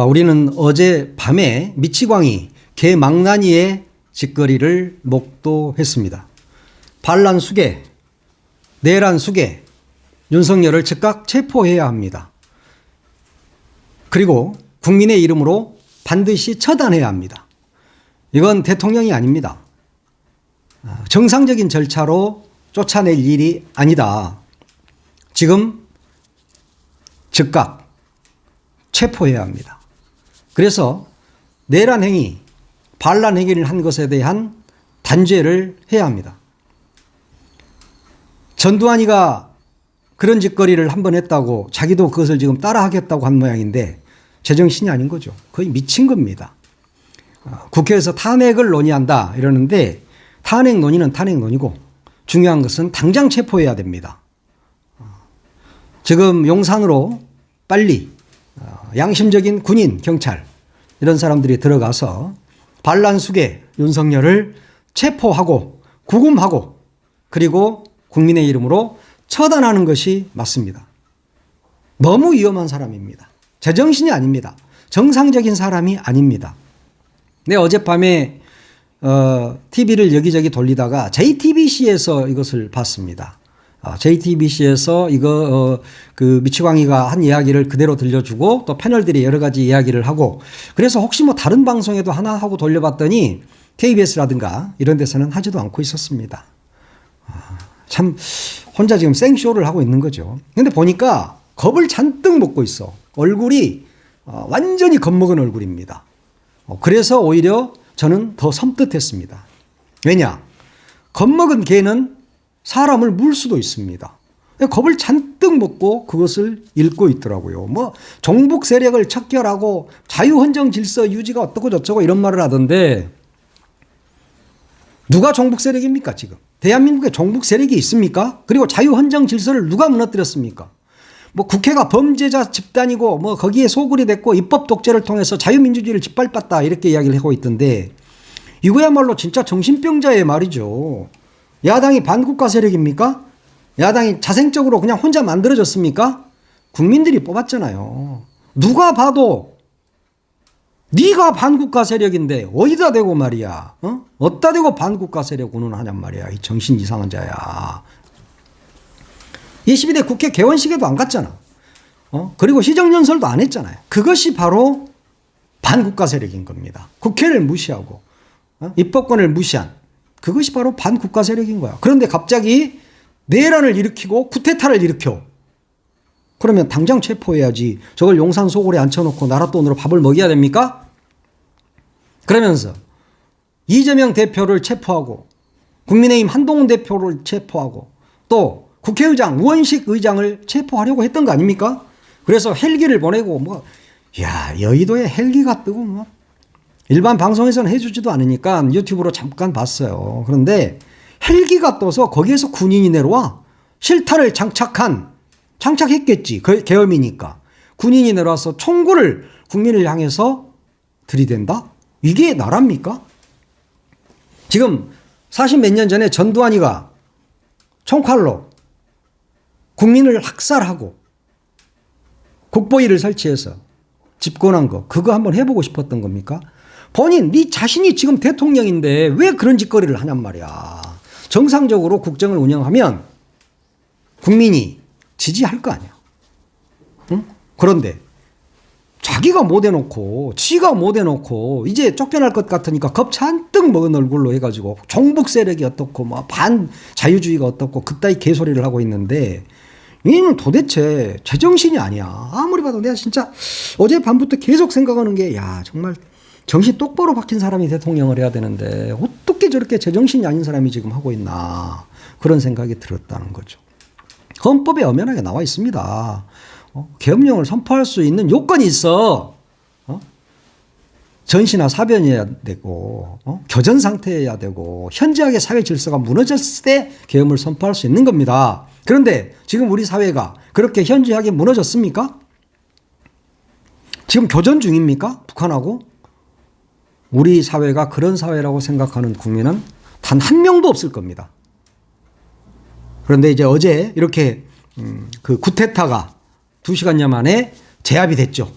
우리는 어제 밤에 미치광이 개망나니의 짓거리를 목도했습니다. 반란 수괴, 내란 수괴, 윤석열을 즉각 체포해야 합니다. 그리고 국민의 이름으로 반드시 처단해야 합니다. 이건 대통령이 아닙니다. 정상적인 절차로 쫓아낼 일이 아니다. 지금 즉각 체포해야 합니다. 그래서 내란 행위, 반란 행위를 한 것에 대한 단죄를 해야 합니다. 전두환이가 그런 짓거리를 한번 했다고 자기도 그것을 지금 따라하겠다고 한 모양인데 제정신이 아닌 거죠. 거의 미친 겁니다. 국회에서 탄핵을 논의한다 이러는데 탄핵 논의는 탄핵 논의고 중요한 것은 당장 체포해야 됩니다. 지금 용산으로 빨리 양심적인 군인, 경찰 이런 사람들이 들어가서 반란 수괴 윤석열을 체포하고 구금하고 그리고 국민의 이름으로 처단하는 것이 맞습니다. 너무 위험한 사람입니다. 제정신이 아닙니다. 정상적인 사람이 아닙니다. 네, 어젯밤에 TV를 여기저기 돌리다가 JTBC에서 이것을 봤습니다. JTBC에서 그 미치광이가 한 이야기를 그대로 들려주고 또 패널들이 여러 가지 이야기를 하고 그래서 혹시 뭐 다른 방송에도 하나 하고 돌려봤더니 KBS라든가 이런 데서는 하지도 않고 있었습니다. 참 혼자 지금 생쇼를 하고 있는 거죠. 근데 보니까 겁을 잔뜩 먹고 있어. 얼굴이 완전히 겁먹은 얼굴입니다. 그래서 오히려 저는 더 섬뜩했습니다. 왜냐? 겁먹은 개는 사람을 물 수도 있습니다. 겁을 잔뜩 먹고 그것을 읽고 있더라고요. 뭐 종북 세력을 척결하고 자유헌정 질서 유지가 어떻고 저쩌고 이런 말을 하던데 누가 종북 세력입니까 지금? 대한민국에 종북 세력이 있습니까? 그리고 자유헌정 질서를 누가 무너뜨렸습니까? 뭐 국회가 범죄자 집단이고 뭐 거기에 소굴이 됐고 입법 독재를 통해서 자유민주주의를 짓밟았다 이렇게 이야기를 하고 있던데 이거야말로 진짜 정신병자의 말이죠. 야당이 반국가 세력입니까? 야당이 자생적으로 그냥 혼자 만들어졌습니까? 국민들이 뽑았잖아요. 누가 봐도 네가 반국가 세력인데 어디다 대고 말이야. 어디다 대고 반국가 세력 운운하냔 말이야. 이 정신 이상한 자야. 22대 국회 개원식에도 안 갔잖아. 그리고 시정연설도 안 했잖아요. 그것이 바로 반국가 세력인 겁니다. 국회를 무시하고 입법권을 무시한 그것이 바로 반국가 세력인 거야. 그런데 갑자기 내란을 일으키고 쿠데타를 일으켜. 그러면 당장 체포해야지. 저걸 용산 소굴에 앉혀놓고 나라 돈으로 밥을 먹여야 됩니까? 그러면서 이재명 대표를 체포하고 국민의힘 한동훈 대표를 체포하고 또 국회의장 우원식 의장을 체포하려고 했던 거 아닙니까? 그래서 헬기를 보내고 여의도에 헬기가 뜨고 뭐 일반 방송에서는 해주지도 않으니까 유튜브로 잠깐 봤어요. 그런데 헬기가 떠서 거기에서 군인이 내려와 실탄을 장착했겠지. 계엄이니까. 군인이 내려와서 총구를 국민을 향해서 들이댄다? 이게 나라입니까? 지금 40몇 년 전에 전두환이가 총칼로 국민을 학살하고 국보위를 설치해서 집권한 거 그거 한번 해보고 싶었던 겁니까? 네 자신이 지금 대통령인데 왜 그런 짓거리를 하냔 말이야. 정상적으로 국정을 운영하면 국민이 지지할 거 아니야. 응? 그런데 자기가 못 해놓고 지가 못 해놓고 이제 쫓겨날 것 같으니까 겁 잔뜩 먹은 얼굴로 해가지고 종북 세력이 어떻고 뭐 반자유주의가 어떻고 그따위 개소리를 하고 있는데 이는 도대체 제정신이 아니야. 아무리 봐도 내가 진짜 어젯밤부터 계속 생각하는 게 정말 정신 똑바로 박힌 사람이 대통령을 해야 되는데 어떻게 저렇게 제정신이 아닌 사람이 지금 하고 있나 그런 생각이 들었다는 거죠. 헌법에 엄연하게 나와 있습니다. 계엄령을 선포할 수 있는 요건이 있어. 전시나 사변이어야 되고 교전 상태여야 되고 현저하게 사회 질서가 무너졌을 때 계엄을 선포할 수 있는 겁니다. 그런데 지금 우리 사회가 그렇게 현저하게 무너졌습니까? 지금 교전 중입니까? 북한하고? 우리 사회가 그런 사회라고 생각하는 국민은 단 한 명도 없을 겁니다. 그런데 이제 어제 이렇게 그 쿠데타가 2시간여 만에 제압이 됐죠.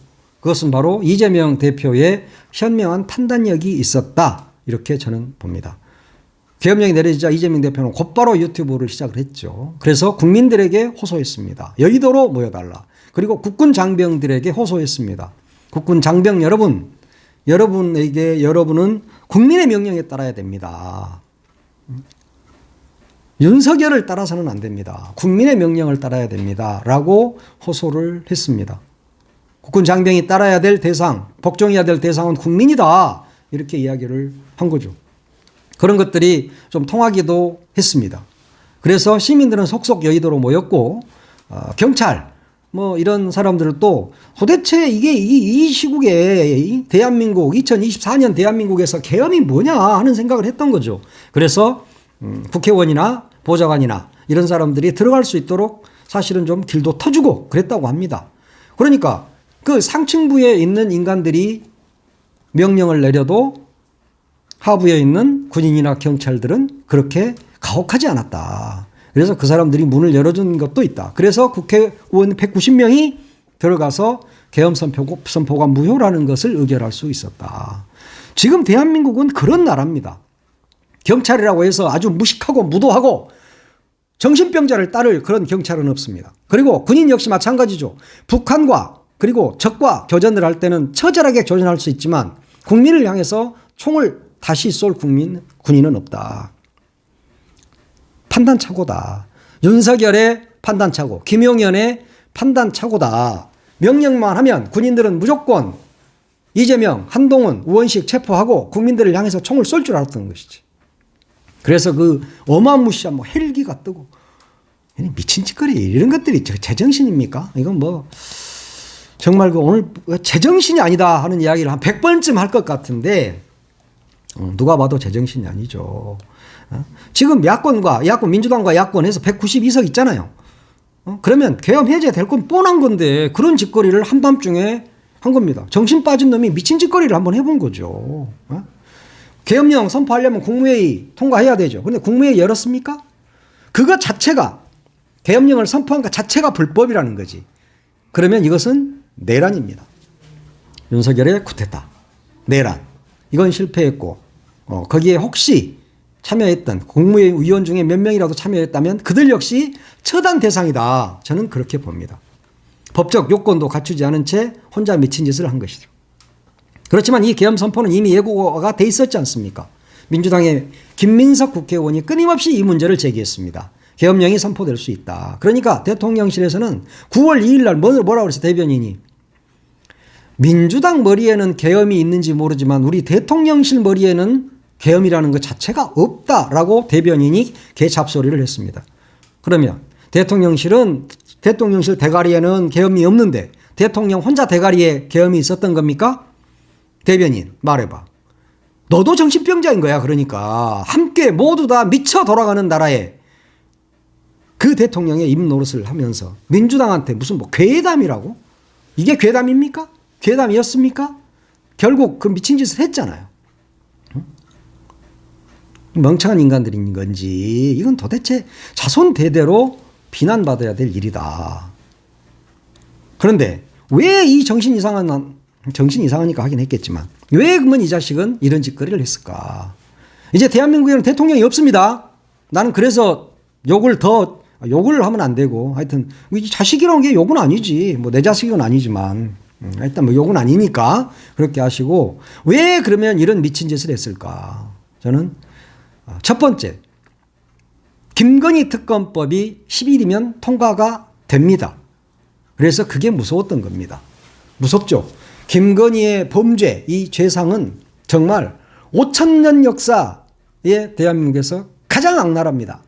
그것은 바로 이재명 대표의 현명한 판단력이 있었다. 이렇게 저는 봅니다. 계엄령이 내려지자 이재명 대표는 곧바로 유튜브를 시작을 했죠. 그래서 국민들에게 호소했습니다. 여의도로 모여달라. 그리고 국군 장병들에게 호소했습니다. 국군 장병 여러분, 여러분은 국민의 명령에 따라야 됩니다. 윤석열을 따라서는 안 됩니다. 국민의 명령을 따라야 됩니다. 라고 호소를 했습니다. 국군 장병이 따라야 될 대상, 복종해야 될 대상은 국민이다. 이렇게 이야기를 한 거죠. 그런 것들이 좀 통하기도 했습니다. 그래서 시민들은 속속 여의도로 모였고 경찰 뭐 이런 사람들도 도대체 이게 이 시국에 대한민국 2024년 대한민국에서 계엄이 뭐냐 하는 생각을 했던 거죠. 그래서 국회의원이나 보좌관이나 이런 사람들이 들어갈 수 있도록 사실은 좀 길도 터주고 그랬다고 합니다. 그러니까 그 상층부에 있는 인간들이 명령을 내려도 하부에 있는 군인이나 경찰들은 그렇게 가혹하지 않았다. 그래서 그 사람들이 문을 열어준 것도 있다. 그래서 국회의원 190명이 들어가서 계엄 선포가 무효라는 것을 의결할 수 있었다. 지금 대한민국은 그런 나라입니다. 경찰이라고 해서 아주 무식하고 무도하고 정신병자를 따를 그런 경찰은 없습니다. 그리고 군인 역시 마찬가지죠. 북한과 그리고 적과 교전을 할 때는 처절하게 교전할 수 있지만 국민을 향해서 총을 다시 쏠 군인은 없다. 판단착오다. 윤석열의 판단착오, 김용현의 판단착오다. 명령만 하면 군인들은 무조건 이재명, 한동훈, 우원식 체포하고 국민들을 향해서 총을 쏠 줄 알았던 것이지. 그래서 그 어마무시한 뭐 헬기가 뜨고 미친 짓거리 이런 것들이 제정신입니까? 이건 뭐 정말 그 오늘 제정신이 아니다 하는 이야기를 한 100번쯤 할 것 같은데 누가 봐도 제정신이 아니죠. 지금 야권 민주당과 야권에서 192석 있잖아요. 그러면 계엄 해제될 건 뻔한 건데 그런 짓거리를 한밤중에 한 겁니다. 정신 빠진 놈이 미친 짓거리를 한번 해본 거죠. 계엄령 선포하려면 국무회의 통과해야 되죠. 그런데 국무회의 열었습니까? 그것 자체가 계엄령을 선포한 것 자체가 불법이라는 거지. 그러면 이것은 내란입니다. 윤석열의 쿠데타, 내란. 이건 실패했고 거기에 혹시 참여했던 국무회의 위원 중에 몇 명이라도 참여했다면 그들 역시 처단 대상이다. 저는 그렇게 봅니다. 법적 요건도 갖추지 않은 채 혼자 미친 짓을 한 것이죠. 그렇지만 이 계엄 선포는 이미 예고가 돼 있었지 않습니까? 민주당의 김민석 국회의원이 끊임없이 이 문제를 제기했습니다. 계엄령이 선포될 수 있다. 그러니까 대통령실에서는 9월 2일 날 뭐라고 그랬어요? 대변인이. 민주당 머리에는 계엄이 있는지 모르지만 우리 대통령실 머리에는 계엄이라는 것 자체가 없다라고 대변인이 개잡소리를 했습니다. 그러면 대통령실 대가리에는 계엄이 없는데 대통령 혼자 대가리에 계엄이 있었던 겁니까? 대변인 말해봐. 너도 정신병자인 거야. 그러니까 함께 모두 다 미쳐 돌아가는 나라에 그 대통령의 입 노릇을 하면서 민주당한테 무슨 뭐 괴담이라고? 이게 괴담입니까? 괴담이었습니까? 결국 그 미친 짓을 했잖아요. 멍청한 인간들인 건지 이건 도대체 자손 대대로 비난받아야 될 일이다. 그런데 왜 이 정신 이상하니까 하긴 했겠지만 왜 그러면 이 자식은 이런 짓거리를 했을까? 이제 대한민국에는 대통령이 없습니다. 나는 그래서 욕을 하면 안 되고 하여튼 자식이라는 게 욕은 아니지. 뭐 내 자식은 아니지만 일단 뭐 욕은 아니니까 그렇게 하시고 왜 그러면 이런 미친 짓을 했을까? 저는 첫 번째 김건희 특검법이 10일이면 통과가 됩니다. 그래서 그게 무서웠던 겁니다. 무섭죠. 김건희의 범죄, 이 죄상은 정말 5,000년 역사에 대한민국에서 가장 악랄합니다.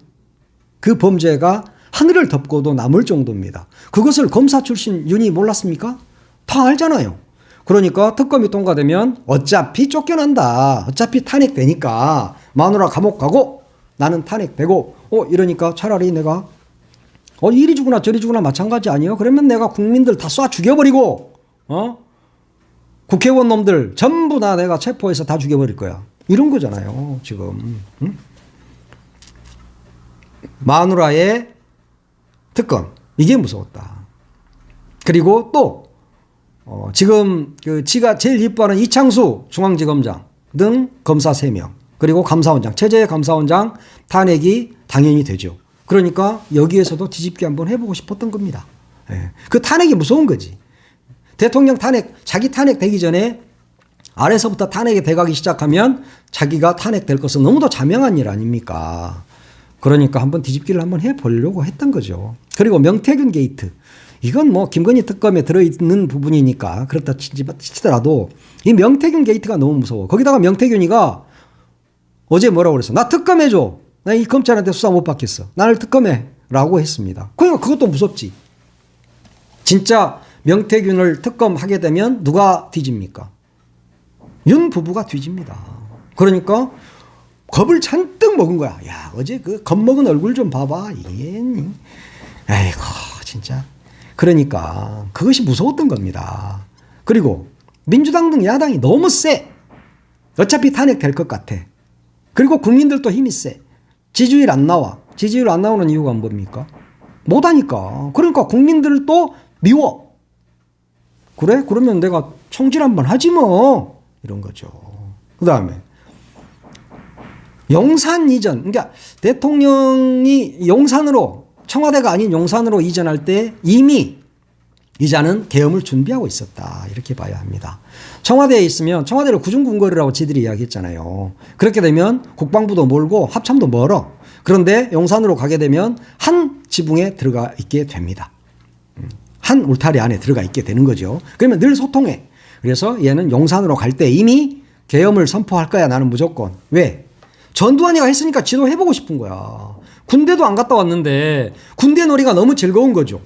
그 범죄가 하늘을 덮고도 남을 정도입니다. 그것을 검사 출신 윤이 몰랐습니까? 다 알잖아요. 그러니까 특검이 통과되면 어차피 쫓겨난다. 어차피 탄핵되니까 마누라 감옥 가고 나는 탄핵되고 이러니까 차라리 내가 이리 주거나 저리 주거나 마찬가지 아니에요? 그러면 내가 국민들 다 쏴 죽여버리고 국회의원 놈들 전부 다 내가 체포해서 다 죽여버릴 거야. 이런 거잖아요. 지금. 마누라의 특검. 이게 무서웠다. 그리고 또 지금 지가 제일 이뻐하는 이창수 중앙지검장 등 검사 3명 그리고 감사원장 최재해 감사원장 탄핵이 당연히 되죠. 그러니까 여기에서도 뒤집기 한번 해보고 싶었던 겁니다. 예. 그 탄핵이 무서운 거지. 대통령 탄핵 자기 탄핵 되기 전에 아래서부터 탄핵이 돼가기 시작하면 자기가 탄핵될 것은 너무도 자명한 일 아닙니까? 그러니까 한번 뒤집기를 한번 해보려고 했던 거죠. 그리고 명태균 게이트. 이건 뭐 김건희 특검에 들어있는 부분이니까 그렇다 치더라도 이 명태균 게이트가 너무 무서워. 거기다가 명태균이가 어제 뭐라고 그랬어? 나 특검해줘. 나 이 검찰한테 수사 못 받겠어. 나를 특검해. 라고 했습니다. 그러니까 그것도 무섭지. 진짜 명태균을 특검하게 되면 누가 뒤집니까? 윤 부부가 뒤집니다. 그러니까 겁을 잔뜩 먹은 거야. 야, 어제 그 겁먹은 얼굴 좀 봐봐. 아이고, 진짜. 그러니까 그것이 무서웠던 겁니다. 그리고 민주당 등 야당이 너무 세. 어차피 탄핵될 것 같아. 그리고 국민들도 힘이 세. 지지율 안 나와. 지지율 안 나오는 이유가 뭡니까? 못하니까. 그러니까 국민들도 미워. 그래? 그러면 내가 총질 한번 하지 뭐. 이런 거죠. 그 다음에 용산 이전. 그러니까 대통령이 용산으로 청와대가 아닌 용산으로 이전할 때 이미 이자는 계엄을 준비하고 있었다. 이렇게 봐야 합니다. 청와대에 있으면 청와대를 구중궁궐이라고 지들이 이야기했잖아요. 그렇게 되면 국방부도 멀고 합참도 멀어. 그런데 용산으로 가게 되면 한 지붕에 들어가 있게 됩니다. 한 울타리 안에 들어가 있게 되는 거죠. 그러면 늘 소통해. 그래서 얘는 용산으로 갈 때 이미 계엄을 선포할 거야. 나는 무조건. 왜? 전두환이가 했으니까 지도 해보고 싶은 거야. 군대도 안 갔다 왔는데 군대 놀이가 너무 즐거운 거죠.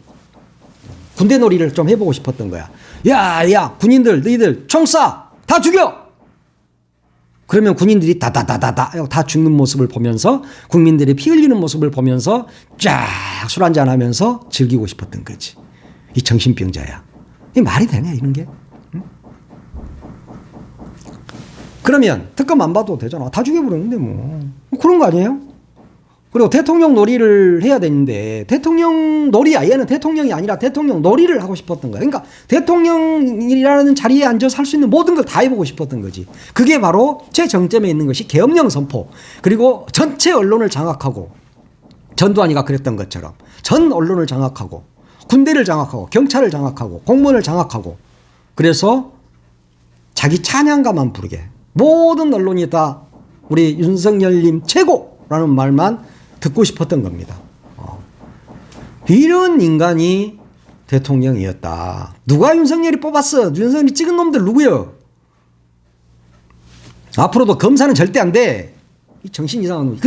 군대 놀이를 좀 해보고 싶었던 거야. 야, 군인들, 너희들 총 쏴! 다 죽여! 그러면 군인들이 다다다다다 다 죽는 모습을 보면서 국민들이 피 흘리는 모습을 보면서 쫙 술 한잔 하면서 즐기고 싶었던 거지. 이 정신병자야. 이 말이 되냐, 이런 게? 응? 그러면 특검 안 봐도 되잖아. 다 죽여버렸는데 뭐. 그런 거 아니에요? 그리고 대통령 놀이를 해야 되는데 대통령 놀이야. 얘는 대통령이 아니라 대통령 놀이를 하고 싶었던 거야. 그러니까 대통령이라는 자리에 앉아서 할 수 있는 모든 걸 다 해보고 싶었던 거지. 그게 바로 최정점에 있는 것이 계엄령 선포. 그리고 전체 언론을 장악하고 전두환이가 그랬던 것처럼 전 언론을 장악하고 군대를 장악하고 경찰을 장악하고 공무원을 장악하고 그래서 자기 찬양가만 부르게 모든 언론이 다 우리 윤석열님 최고라는 말만 듣고 싶었던 겁니다. 이런 인간이 대통령이었다. 누가 윤석열이 뽑았어? 윤석열이 찍은 놈들 누구요? 앞으로도 검사는 절대 안 돼. 이 정신 이상한 놈.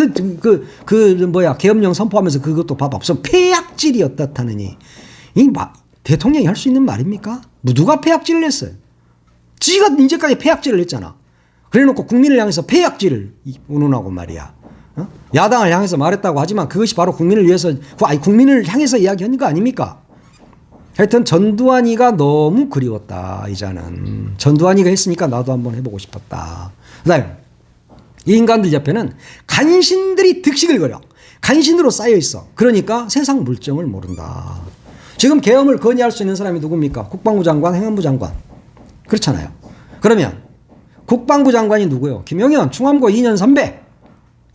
계엄령 선포하면서 그것도 봐봐. 무슨 폐악질이 어떻다느니. 대통령이 할 수 있는 말입니까? 누가 폐악질을 했어요? 지가 이제까지 폐악질을 했잖아. 그래 놓고 국민을 향해서 폐악질을 운운하고 말이야. 야당을 향해서 말했다고 하지만 그것이 바로 국민을 위해서, 국민을 향해서 이야기한 거 아닙니까? 하여튼 전두환이가 너무 그리웠다. 이자는 전두환이가 했으니까 나도 한번 해보고 싶었다. 그다음에 이 인간들 옆에는 간신들이 득식을 거려. 간신으로 쌓여 있어. 그러니까 세상 물정을 모른다. 지금 계엄을 건의할 수 있는 사람이 누굽니까? 국방부 장관, 행안부 장관. 그렇잖아요. 그러면 국방부 장관이 누구요? 김용현, 충암고 2년 선배.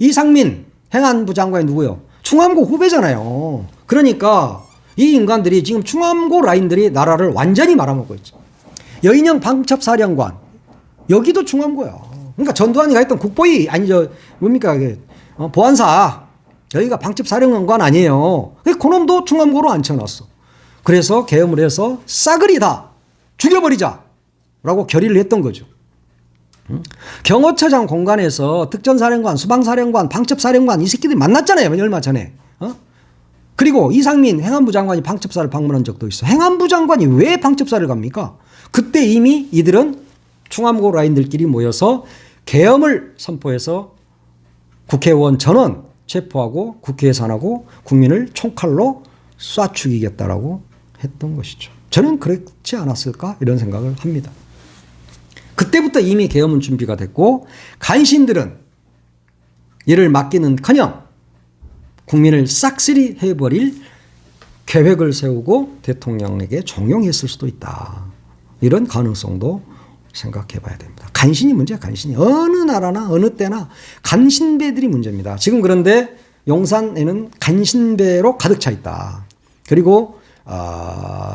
이상민, 행안부 장관이 누구요? 충암고 후배잖아요. 그러니까 이 인간들이 지금 충암고 라인들이 나라를 완전히 말아먹고 있죠. 여인영 방첩사령관. 여기도 충암고야. 그러니까 전두환이가 했던 국보위, 보안사. 여기가 방첩사령관 아니에요. 그놈도 충암고로 앉혀놨어. 그래서 계엄을 해서 싸그리 다 죽여버리자. 라고 결의를 했던 거죠. 경호처장 공간에서 특전사령관, 수방사령관, 방첩사령관 이 새끼들이 만났잖아요. 얼마 전에. 그리고 이상민 행안부 장관이 방첩사를 방문한 적도 있어. 행안부 장관이 왜 방첩사를 갑니까? 그때 이미 이들은 충암고 라인들끼리 모여서 계엄을 선포해서 국회의원 전원 체포하고 국회 예산하고 국민을 총칼로 쏴 죽이겠다라고 했던 것이죠. 저는 그렇지 않았을까 이런 생각을 합니다. 그때부터 이미 계엄은 준비가 됐고 간신들은 이를 막기는커녕 국민을 싹쓸이 해버릴 계획을 세우고 대통령에게 종용했을 수도 있다. 이런 가능성도 생각해 봐야 됩니다. 간신이 문제야, 간신이. 어느 나라나 어느 때나 간신배들이 문제입니다. 지금 그런데 용산에는 간신배로 가득 차 있다. 그리고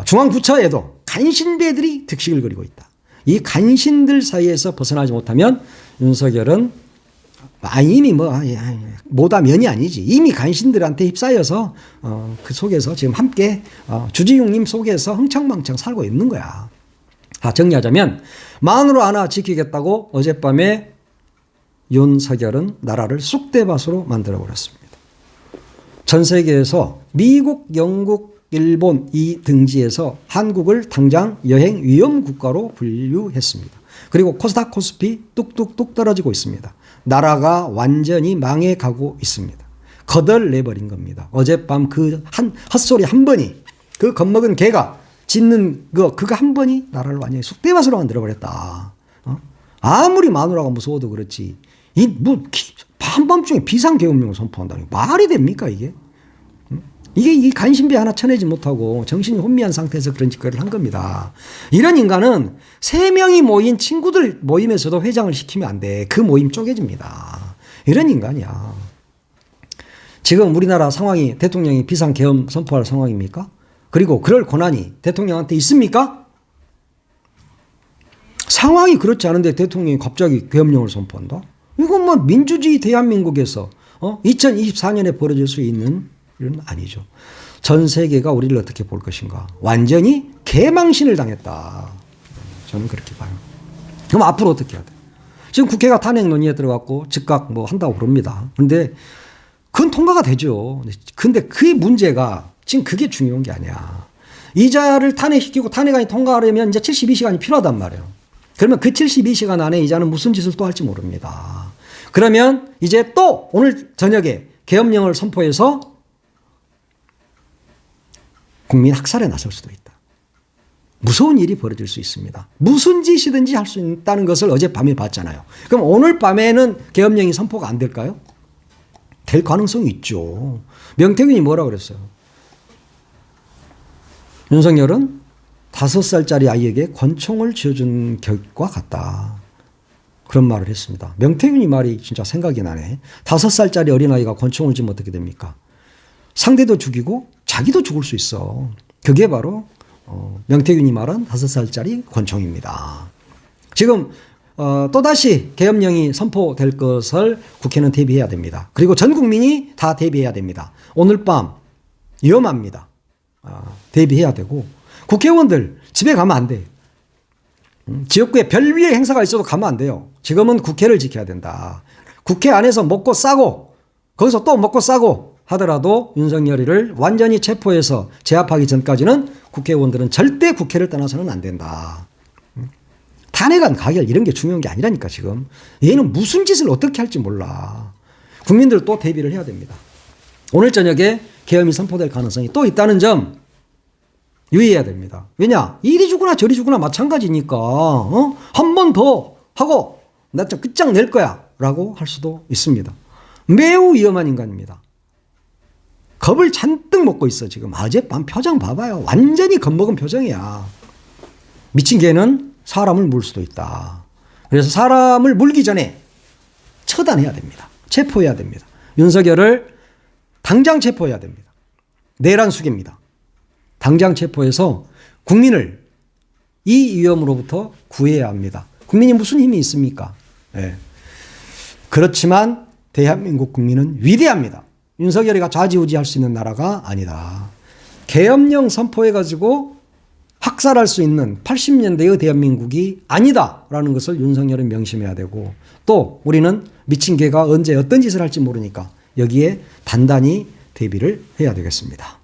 중앙부처에도 간신배들이 득식을 거리고 있다. 이 간신들 사이에서 벗어나지 못하면 윤석열은 이미 모다면이 아니지. 이미 간신들한테 휩싸여서 그 속에서 지금 함께 주지웅님 속에서 흥청망청 살고 있는 거야. 정리하자면 만으로 하나 지키겠다고 어젯밤에 윤석열은 나라를 쑥대밭으로 만들어버렸습니다. 전 세계에서 미국, 영국, 일본 이 등지에서 한국을 당장 여행 위험 국가로 분류했습니다. 그리고 코스닥 코스피 뚝뚝뚝 떨어지고 있습니다. 나라가 완전히 망해가고 있습니다. 거덜 내버린 겁니다. 어젯밤 그 헛소리 한 번이, 그 겁먹은 개가 짖는 그거 한 번이 나라를 완전히 쑥대밭으로 만들어버렸다. 아무리 마누라가 무서워도 그렇지. 한밤중에 비상계엄령을 선포한다니 말이 됩니까 이게? 이게 이 간신배 하나 쳐내지 못하고 정신이 혼미한 상태에서 그런 짓거리를 한 겁니다. 이런 인간은 3명이 모인 친구들 모임에서도 회장을 시키면 안 돼. 그 모임 쪼개집니다. 이런 인간이야. 지금 우리나라 상황이 대통령이 비상계엄 선포할 상황입니까? 그리고 그럴 권한이 대통령한테 있습니까? 상황이 그렇지 않은데 대통령이 갑자기 계엄령을 선포한다? 이건 뭐 민주주의 대한민국에서 2024년에 벌어질 수 있는 일은 아니죠. 전 세계가 우리를 어떻게 볼 것인가? 완전히 개망신을 당했다. 저는 그렇게 봐요. 그럼 앞으로 어떻게 해야 돼? 지금 국회가 탄핵 논의에 들어갔고 즉각 뭐 한다고 그럽니다. 그런데 그건 통과가 되죠. 근데 그 문제가 지금 그게 중요한 게 아니야. 이자를 탄핵시키고 탄핵안이 통과하려면 이제 72시간이 필요하단 말이에요. 그러면 그 72시간 안에 이자는 무슨 짓을 또 할지 모릅니다. 그러면 이제 또 오늘 저녁에 계엄령을 선포해서 국민 학살에 나설 수도 있다. 무서운 일이 벌어질 수 있습니다. 무슨 짓이든지 할 수 있다는 것을 어젯밤에 봤잖아요. 그럼 오늘 밤에는 계엄령이 선포가 안 될까요? 될 가능성이 있죠. 명태균이 뭐라고 그랬어요? 윤석열은 5살짜리 아이에게 권총을 쥐어준 격과 같다. 그런 말을 했습니다. 명태균이 말이 진짜 생각이 나네. 5살짜리 어린아이가 권총을 쥐면 어떻게 됩니까? 상대도 죽이고 자기도 죽을 수 있어. 그게 바로 명태균이 말한 5살짜리 권총입니다. 지금 또다시 계엄령이 선포될 것을 국회는 대비해야 됩니다. 그리고 전 국민이 다 대비해야 됩니다. 오늘 밤 위험합니다. 대비해야 되고 국회의원들 집에 가면 안 돼. 지역구에 별위의 행사가 있어도 가면 안 돼요. 지금은 국회를 지켜야 된다. 국회 안에서 먹고 싸고 거기서 또 먹고 싸고 하더라도 윤석열이를 완전히 체포해서 제압하기 전까지는 국회의원들은 절대 국회를 떠나서는 안 된다. 탄핵안 가결 이런 게 중요한 게 아니라니까 지금. 얘는 무슨 짓을 어떻게 할지 몰라. 국민들 또 대비를 해야 됩니다. 오늘 저녁에 계엄이 선포될 가능성이 또 있다는 점 유의해야 됩니다. 왜냐? 이리 주거나 저리 주거나 마찬가지니까 한 번 더 하고 나 좀 끝장낼 거야 라고 할 수도 있습니다. 매우 위험한 인간입니다. 겁을 잔뜩 먹고 있어 지금. 어젯밤 표정 봐봐요. 완전히 겁먹은 표정이야. 미친 개는 사람을 물 수도 있다. 그래서 사람을 물기 전에 처단해야 됩니다. 체포해야 됩니다. 윤석열을 당장 체포해야 됩니다. 내란 수계입니다. 당장 체포해서 국민을 이 위험으로부터 구해야 합니다. 국민이 무슨 힘이 있습니까? 네. 그렇지만 대한민국 국민은 위대합니다. 윤석열이가 좌지우지할 수 있는 나라가 아니다. 계엄령 선포해가지고 학살할 수 있는 80년대의 대한민국이 아니다라는 것을 윤석열은 명심해야 되고 또 우리는 미친 개가 언제 어떤 짓을 할지 모르니까 여기에 단단히 대비를 해야 되겠습니다.